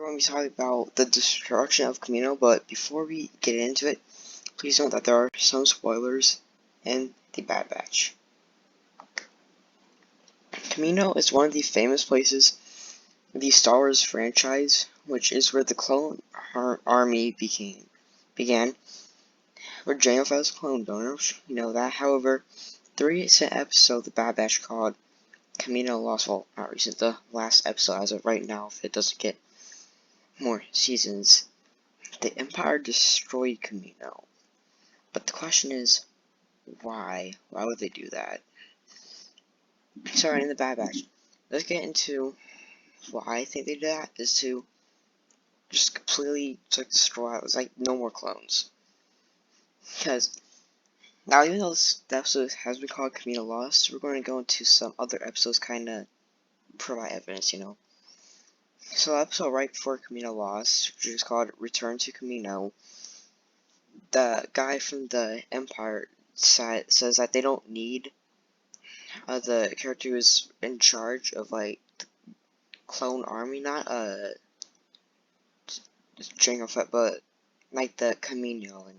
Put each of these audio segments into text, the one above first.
we're going to be talking about the destruction of Kamino, but before we get into it, please note that there are some spoilers in the Bad Batch. Kamino is one of the famous places in the Star Wars franchise, which is where the clone army began. Where Jango Fett's clone donors, you know that. However, the recent episode of the Bad Batch called Kamino Lost, well, not recent, the last episode as of right now, if it doesn't get more seasons, the Empire destroyed Kamino. But the question is, why? Why would they do that? Sorry, in the Bad Batch. Let's get into why I think they did that, is to just completely destroy it. It's like no more clones. Because now, even though this episode has been called Kamino Lost, we're going to go into some other episodes kind of provide evidence, you know. So, episode right before Kamino Lost, which is called Return to Kamino, the guy from the Empire side says that they don't need the character who's in charge of like the clone army, not Jango Fett, but like the Kamino, and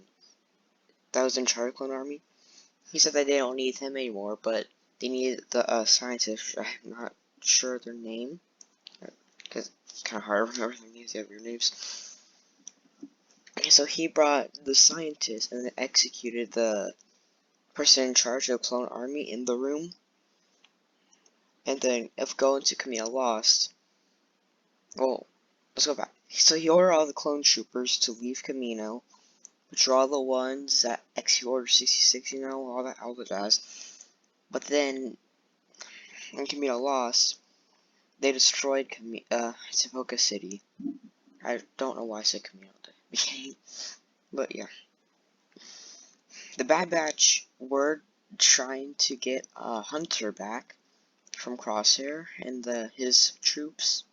that was in charge of clone army. He said that they don't need him anymore, but they need the scientist. I'm not sure their name, because it's kind of hard to remember their names. You have your names. So he brought the scientist and then executed the person in charge of the clone army in the room. And then, if going to Kamino Lost, well, let's go back. So he ordered all the clone troopers to leave Kamino, which are all the ones that execute Order 66, you know, all that jazz. But then, in Kamino Lost, they destroyed tipoca City. I don't know why I said Kamino at the beginning, but yeah. The Bad Batch were trying to get Hunter back from Crosshair and his troops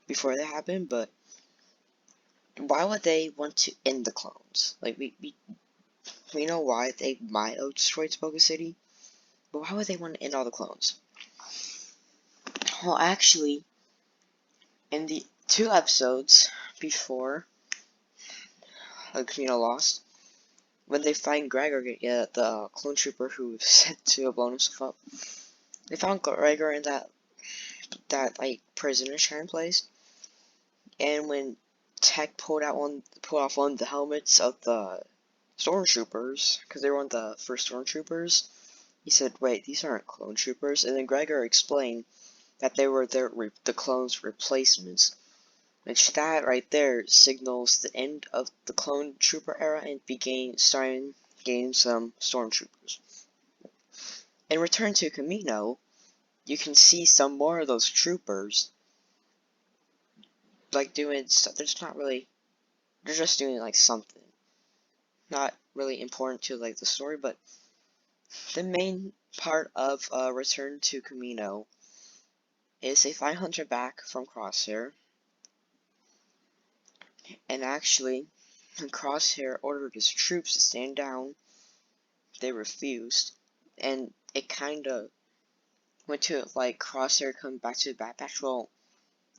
before that happened, but why would they want to end the clones? Like, we know why they might have destroyed Tipoca City, but why would they want to end all the clones? Well, actually, in the 2 episodes before Kamino Lost, when they find Gregor, the clone trooper who was sent to blow himself up, they found Gregor in that like prisoner sharing place, and when Tech pulled off one of the helmets of the stormtroopers, because they were one of the first stormtroopers, he said, "Wait, these aren't clone troopers." And then Gregor explained that they were the clones' replacements, which that right there signals the end of the clone trooper era and starting getting some stormtroopers. In Return to Kamino, you can see some more of those troopers, like doing stuff. They're just doing like something, not really important to like the story. But the main part of Return to Kamino is they find Hunter back from Crosshair, and actually, when Crosshair ordered his troops to stand down, they refused, and it kind of went to like Crosshair coming back to the Bad Batch. Well,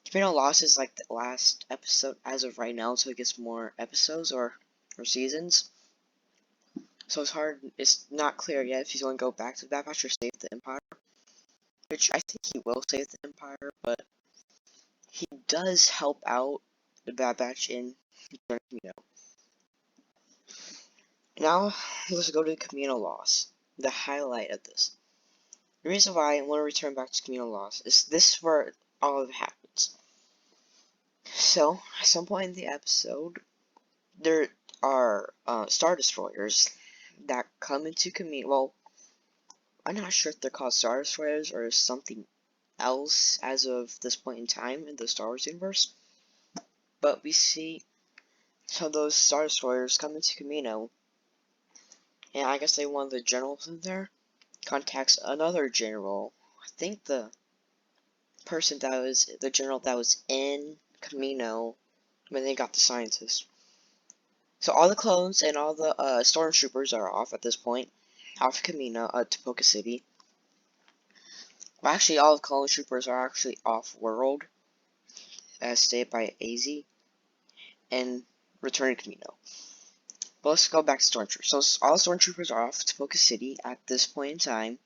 Kamino Lost is like the last episode as of right now, so it gets more episodes or seasons. So it's not clear yet if he's going to go back to the Bad Batch or save the Empire. Which I think he will save the Empire, but he does help out the Bad Batch in Kamino. Now, let's go to Kamino Lost, the highlight of this. The reason why I want to return back to Kamino Lost is this is where all of it happens. So, at some point in the episode, there are Star Destroyers that come into Kamino. Well, I'm not sure if they're called Star Destroyers or something else as of this point in time in the Star Wars universe. But we see some of those Star Destroyers come into Kamino, and I guess one of the generals in there contacts another general. I think the general that was in Kamino when they got the scientist. So all the clones and all the stormtroopers are off at this point, off Kamino, Tipoca City. Well, actually, all the clone troopers are actually off-world. as stated by AZ, and return to Kamino. But let's go back to Stormtroopers. So all Stormtroopers are off to Focus City at this point in time,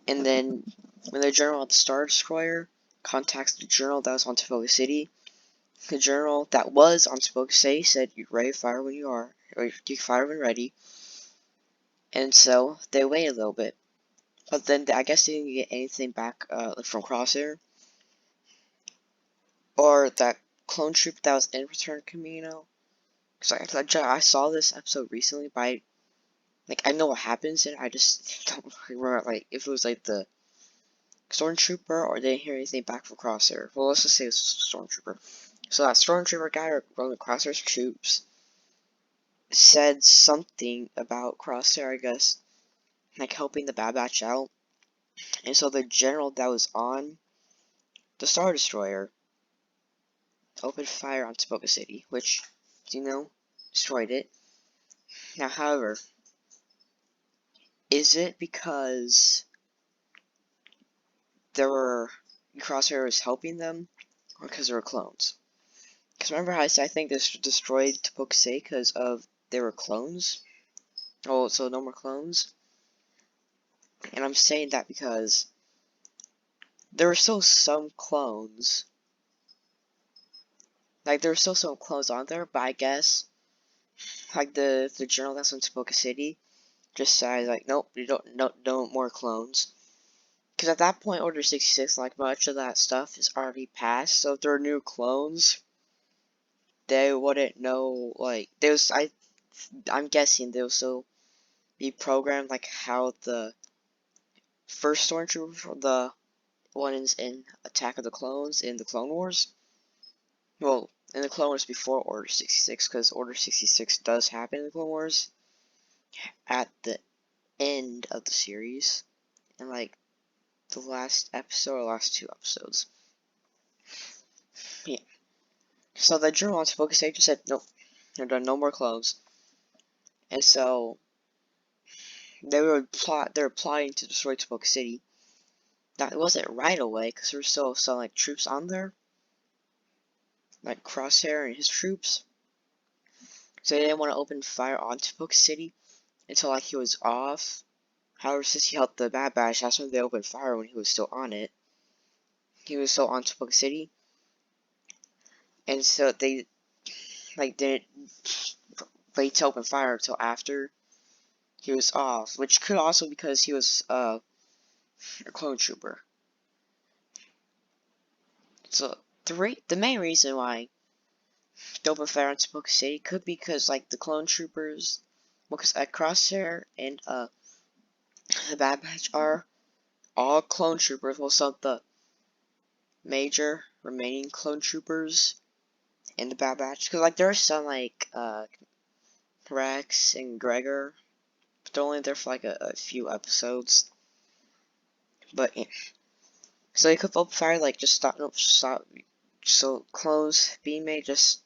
and then when the general at the Star Destroyer contacts the general that was on Focus City, the general that was on Focus City said, "You're ready to fire when you are, or you can fire when ready." And so they wait a little bit, but then I guess they didn't get anything back from Crosshair, or that clone troop that was in Return Camino. Because I saw this episode recently, but I know what happens, and I just don't remember if it was the Stormtrooper or they didn't hear anything back from Crosshair. Well, let's just say it was Stormtrooper. So that Stormtrooper guy running Crosshair's troops said something about Crosshair, I guess, helping the Bad Batch out. And so the general that was on the Star Destroyer opened fire on Tipoca City, which, destroyed it. Now, however, is it because Crosshair was helping them, or because they were clones? Because remember how I said I think this destroyed Tipoca City because they were clones? Oh, so no more clones? And I'm saying that because there were still some clones. There were still some clones on there, but I guess, the general that's in Tipoca City just said, nope, you don't, no more clones. Because at that point, Order 66, much of that stuff is already passed, so if there are new clones, they wouldn't know, I'm guessing they'll still be programmed how the first Stormtrooper, the ones in Attack of the Clones in the Clone Wars. Well, in the Clone Wars before Order 66, because Order 66 does happen in the Clone Wars at the end of the series, in the last episode or last two episodes. Yeah. So the general on Focus State just said, nope, they're done, no more clones. And so they were plotting to destroy Tipoca City. Now, it wasn't right away, because there were still some, troops on there. Crosshair and his troops. So they didn't want to open fire on Tipoca City until, he was off. However, since he helped the Bad Batch, that's when they opened fire when he was still on it. He was still on Tipoca City. And so they, didn't wait to open fire until after he was off. Which could also be because he was, a clone trooper. So the main reason why they opened fire on Tipoca City could be because the clone troopers, because Crosshair and the Bad Batch are all clone troopers. Well, some of the major remaining clone troopers in the Bad Batch, because there are some Rex and Gregor, but they're only there for a few episodes. But yeah. So they could open fire, just stop. So clones being made, just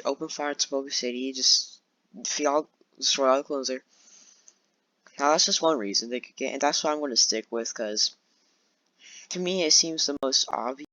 open fire to Tipoca City, just destroy all the clones there. Now that's just one reason they could get, and that's what I'm going to stick with, because to me it seems the most obvious.